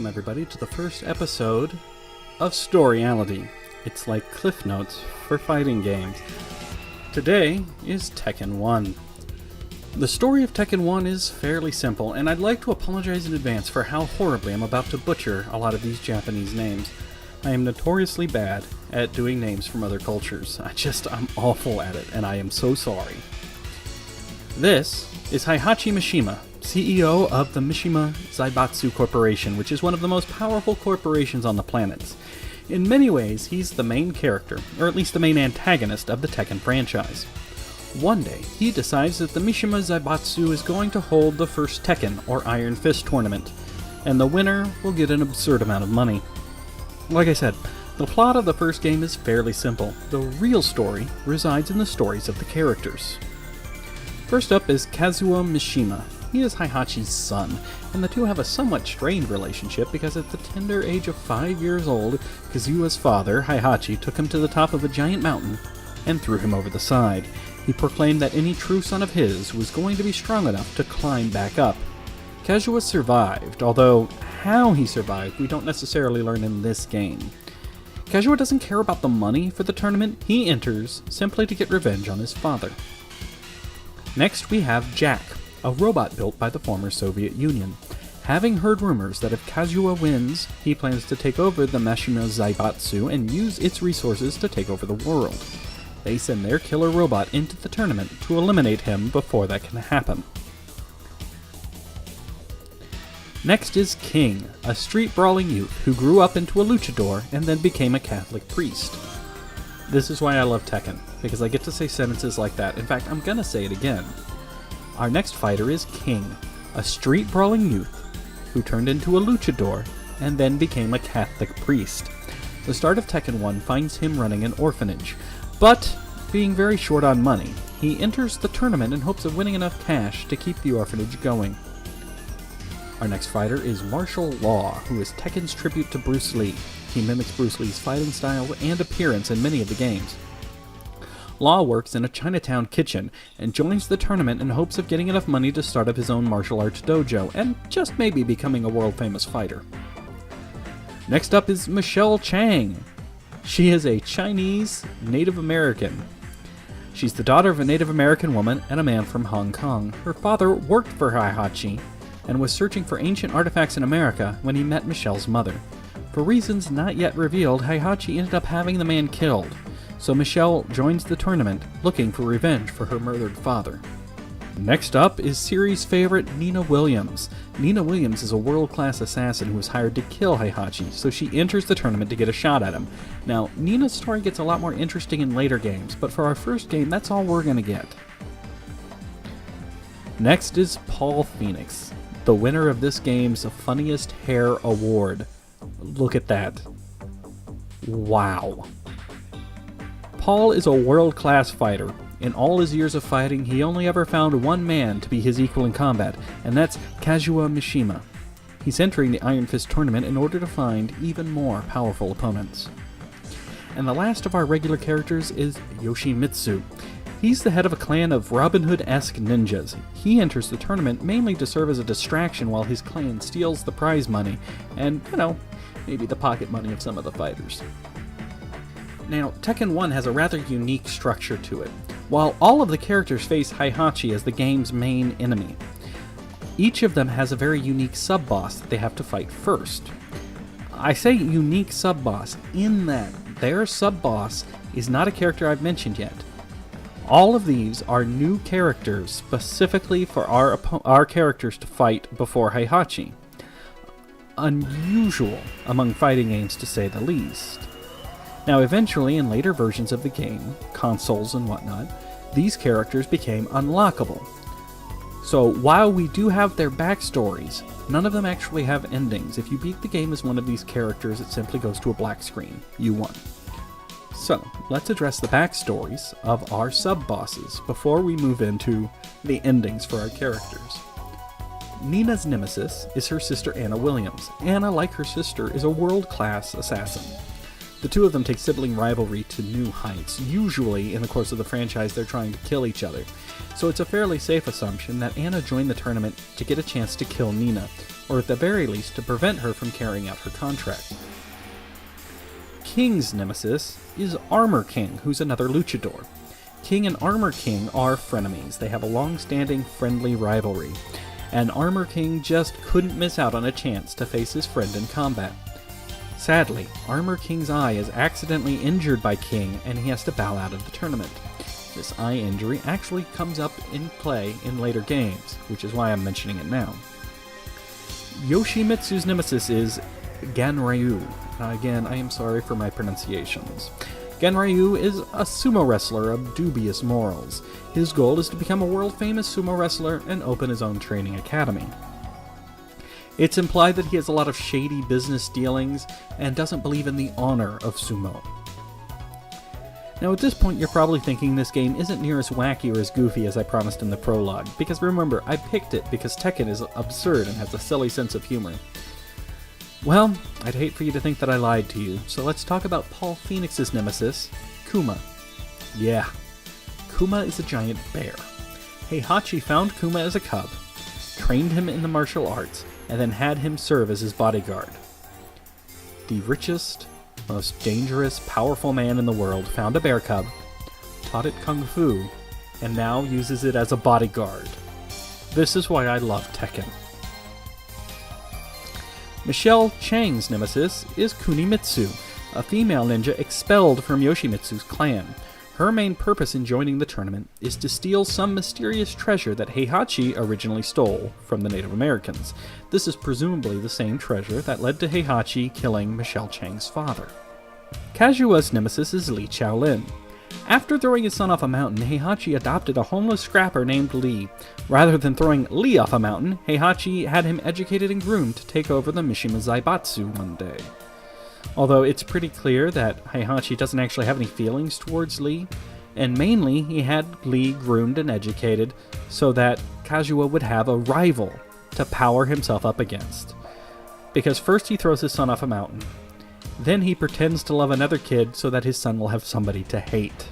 welcome everybody to the first episode of Storyality. It's like Cliff Notes for fighting games. Today is Tekken 1. The story of Tekken 1 is fairly simple, and I'd like to apologize in advance for how horribly I'm about to butcher a lot of these Japanese names. I am notoriously bad at doing names from other cultures. I'm awful at it, and I am so sorry. This is Heihachi Mishima, CEO of the Mishima Zaibatsu Corporation, which is one of the most powerful corporations on the planet. In many ways, he's the main character, or at least the main antagonist of the Tekken franchise. One day, he decides that the Mishima Zaibatsu is going to hold the first Tekken, or Iron Fist tournament, and the winner will get an absurd amount of money. Like I said, the plot of the first game is fairly simple. The real story resides in the stories of the characters. First up is Kazuo Mishima. He is Heihachi's son, and the two have a somewhat strained relationship because at the tender age of 5 years old, Kazuo's father, Heihachi, took him to the top of a giant mountain and threw him over the side. He proclaimed that any true son of his was going to be strong enough to climb back up. Kazuo survived, although how he survived we don't necessarily learn in this game. Kazuo doesn't care about the money for the tournament. He enters simply to get revenge on his father. Next we have Jack, a robot built by the former Soviet Union. Having heard rumors that if Kazuo wins, he plans to take over the Mishima Zaibatsu and use its resources to take over the world. They send their killer robot into the tournament to eliminate him before that can happen. Next is King, a street-brawling youth who grew up into a luchador and then became a Catholic priest. This is why I love Tekken, because I get to say sentences like that. In fact, I'm gonna say it again. Our next fighter is King, a street-brawling youth who turned into a luchador and then became a Catholic priest. The start of Tekken 1 finds him running an orphanage, but being very short on money, he enters the tournament in hopes of winning enough cash to keep the orphanage going. Our next fighter is Martial Law, who is Tekken's tribute to Bruce Lee. He mimics Bruce Lee's fighting style and appearance in many of the games. Law works in a Chinatown kitchen and joins the tournament in hopes of getting enough money to start up his own martial arts dojo and just maybe becoming a world-famous fighter. Next up is Michelle Chang. She is a Chinese Native American. She's the daughter of a Native American woman and a man from Hong Kong. Her father worked for Heihachi and was searching for ancient artifacts in America when he met Michelle's mother. For reasons not yet revealed, Heihachi ended up having the man killed, so Michelle joins the tournament looking for revenge for her murdered father. Next up is series favorite Nina Williams. Nina Williams is a world-class assassin who was hired to kill Heihachi, so she enters the tournament to get a shot at him. Now, Nina's story gets a lot more interesting in later games, but for our first game, that's all we're gonna get. Next is Paul Phoenix, the winner of this game's Funniest Hair Award. Look at that. Wow. Paul is a world-class fighter. In all his years of fighting, he only ever found one man to be his equal in combat, and that's Kazuo Mishima. He's entering the Iron Fist tournament in order to find even more powerful opponents. And the last of our regular characters is Yoshimitsu. He's the head of a clan of Robin Hood-esque ninjas. He enters the tournament mainly to serve as a distraction while his clan steals the prize money and, maybe the pocket money of some of the fighters. Now, Tekken 1 has a rather unique structure to it. While all of the characters face Heihachi as the game's main enemy, each of them has a very unique sub-boss that they have to fight first. I say unique sub-boss in that their sub-boss is not a character I've mentioned yet. All of these are new characters specifically for our characters to fight before Heihachi. Unusual among fighting games, to say the least. Now, eventually, in later versions of the game, consoles and whatnot, these characters became unlockable. So, while we do have their backstories, none of them actually have endings. If you beat the game as one of these characters, it simply goes to a black screen. You won. So, let's address the backstories of our sub-bosses before we move into the endings for our characters. Nina's nemesis is her sister Anna Williams. Anna, like her sister, is a world-class assassin. The two of them take sibling rivalry to new heights. Usually, in the course of the franchise, they're trying to kill each other. So it's a fairly safe assumption that Anna joined the tournament to get a chance to kill Nina, or at the very least to prevent her from carrying out her contract. King's nemesis is Armor King, who's another luchador. King and Armor King are frenemies. They have a long-standing friendly rivalry, and Armor King just couldn't miss out on a chance to face his friend in combat. Sadly, Armor King's eye is accidentally injured by King, and he has to bow out of the tournament. This eye injury actually comes up in play in later games, which is why I'm mentioning it now. Yoshimitsu's nemesis is Ganryu. Again, I am sorry for my pronunciations. Ganryu is a sumo wrestler of dubious morals. His goal is to become a world-famous sumo wrestler and open his own training academy. It's implied that he has a lot of shady business dealings and doesn't believe in the honor of sumo. Now at this point you're probably thinking this game isn't near as wacky or as goofy as I promised in the prologue, because remember, I picked it because Tekken is absurd and has a silly sense of humor. Well, I'd hate for you to think that I lied to you, so let's talk about Paul Phoenix's nemesis, Kuma. Yeah, Kuma is a giant bear. Heihachi found Kuma as a cub, trained him in the martial arts, and then had him serve as his bodyguard. The richest, most dangerous, powerful man in the world found a bear cub, taught it kung fu, and now uses it as a bodyguard. This is why I love Tekken. Michelle Chang's nemesis is Kunimitsu, a female ninja expelled from Yoshimitsu's clan. Her main purpose in joining the tournament is to steal some mysterious treasure that Heihachi originally stole from the Native Americans. This is presumably the same treasure that led to Heihachi killing Michelle Chang's father. Kazuo's nemesis is Lee Shaolin. After throwing his son off a mountain, Heihachi adopted a homeless scrapper named Lee. Rather than throwing Lee off a mountain, Heihachi had him educated and groomed to take over the Mishima Zaibatsu one day. Although it's pretty clear that Heihachi doesn't actually have any feelings towards Lee, and mainly he had Lee groomed and educated so that Kazuo would have a rival to power himself up against. Because first he throws his son off a mountain, then he pretends to love another kid so that his son will have somebody to hate.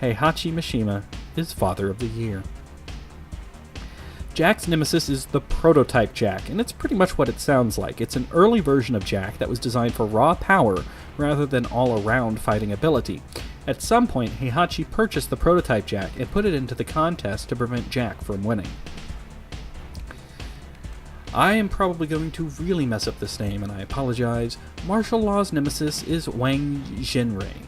Heihachi Mishima is Father of the Year. Jack's nemesis is the prototype Jack, and it's pretty much what it sounds like. It's an early version of Jack that was designed for raw power rather than all-around fighting ability. At some point, Heihachi purchased the prototype Jack and put it into the contest to prevent Jack from winning. I am probably going to really mess up this name, and I apologize. Martial Law's nemesis is Wang Jinrei.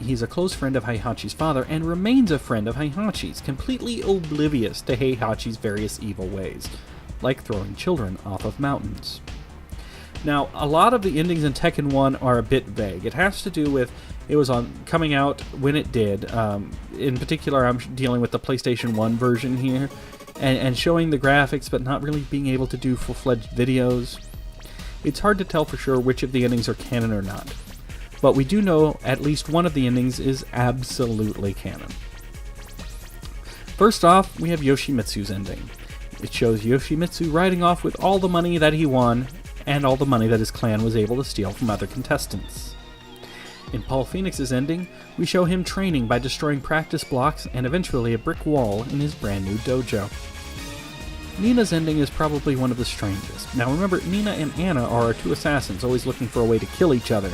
He's a close friend of Heihachi's father and remains a friend of Heihachi's, completely oblivious to Heihachi's various evil ways, like throwing children off of mountains. Now, a lot of the endings in Tekken 1 are a bit vague. It has to do with it was coming out when it did. In particular, I'm dealing with the PlayStation 1 version here, and showing the graphics but not really being able to do full-fledged videos. It's hard to tell for sure which of the endings are canon or not. But we do know at least one of the endings is absolutely canon. First off, we have Yoshimitsu's ending. It shows Yoshimitsu riding off with all the money that he won, and all the money that his clan was able to steal from other contestants. In Paul Phoenix's ending, we show him training by destroying practice blocks and eventually a brick wall in his brand new dojo. Nina's ending is probably one of the strangest. Now remember, Nina and Anna are our two assassins, always looking for a way to kill each other.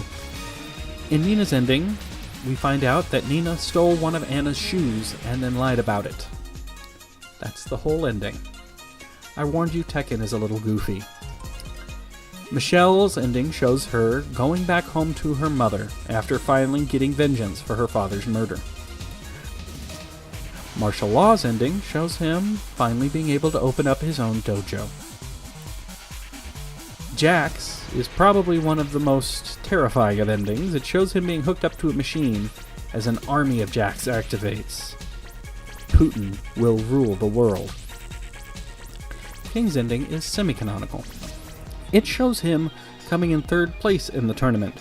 In Nina's ending, we find out that Nina stole one of Anna's shoes and then lied about it. That's the whole ending. I warned you, Tekken is a little goofy. Michelle's ending shows her going back home to her mother after finally getting vengeance for her father's murder. Martial Law's ending shows him finally being able to open up his own dojo. Jack's is probably one of the most terrifying of endings. It shows him being hooked up to a machine as an army of Jacks activates. Putin will rule the world. King's ending is semi-canonical. It shows him coming in third place in the tournament.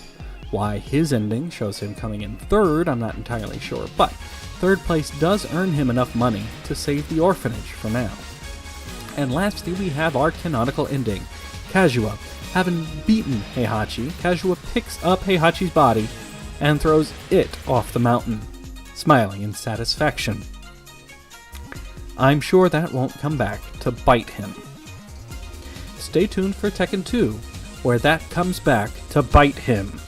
Why his ending shows him coming in third, I'm not entirely sure, but third place does earn him enough money to save the orphanage for now. And lastly, we have our canonical ending, Kazuo. Having beaten Heihachi, Kazuo picks up Heihachi's body and throws it off the mountain, smiling in satisfaction. I'm sure that won't come back to bite him. Stay tuned for Tekken 2, where that comes back to bite him.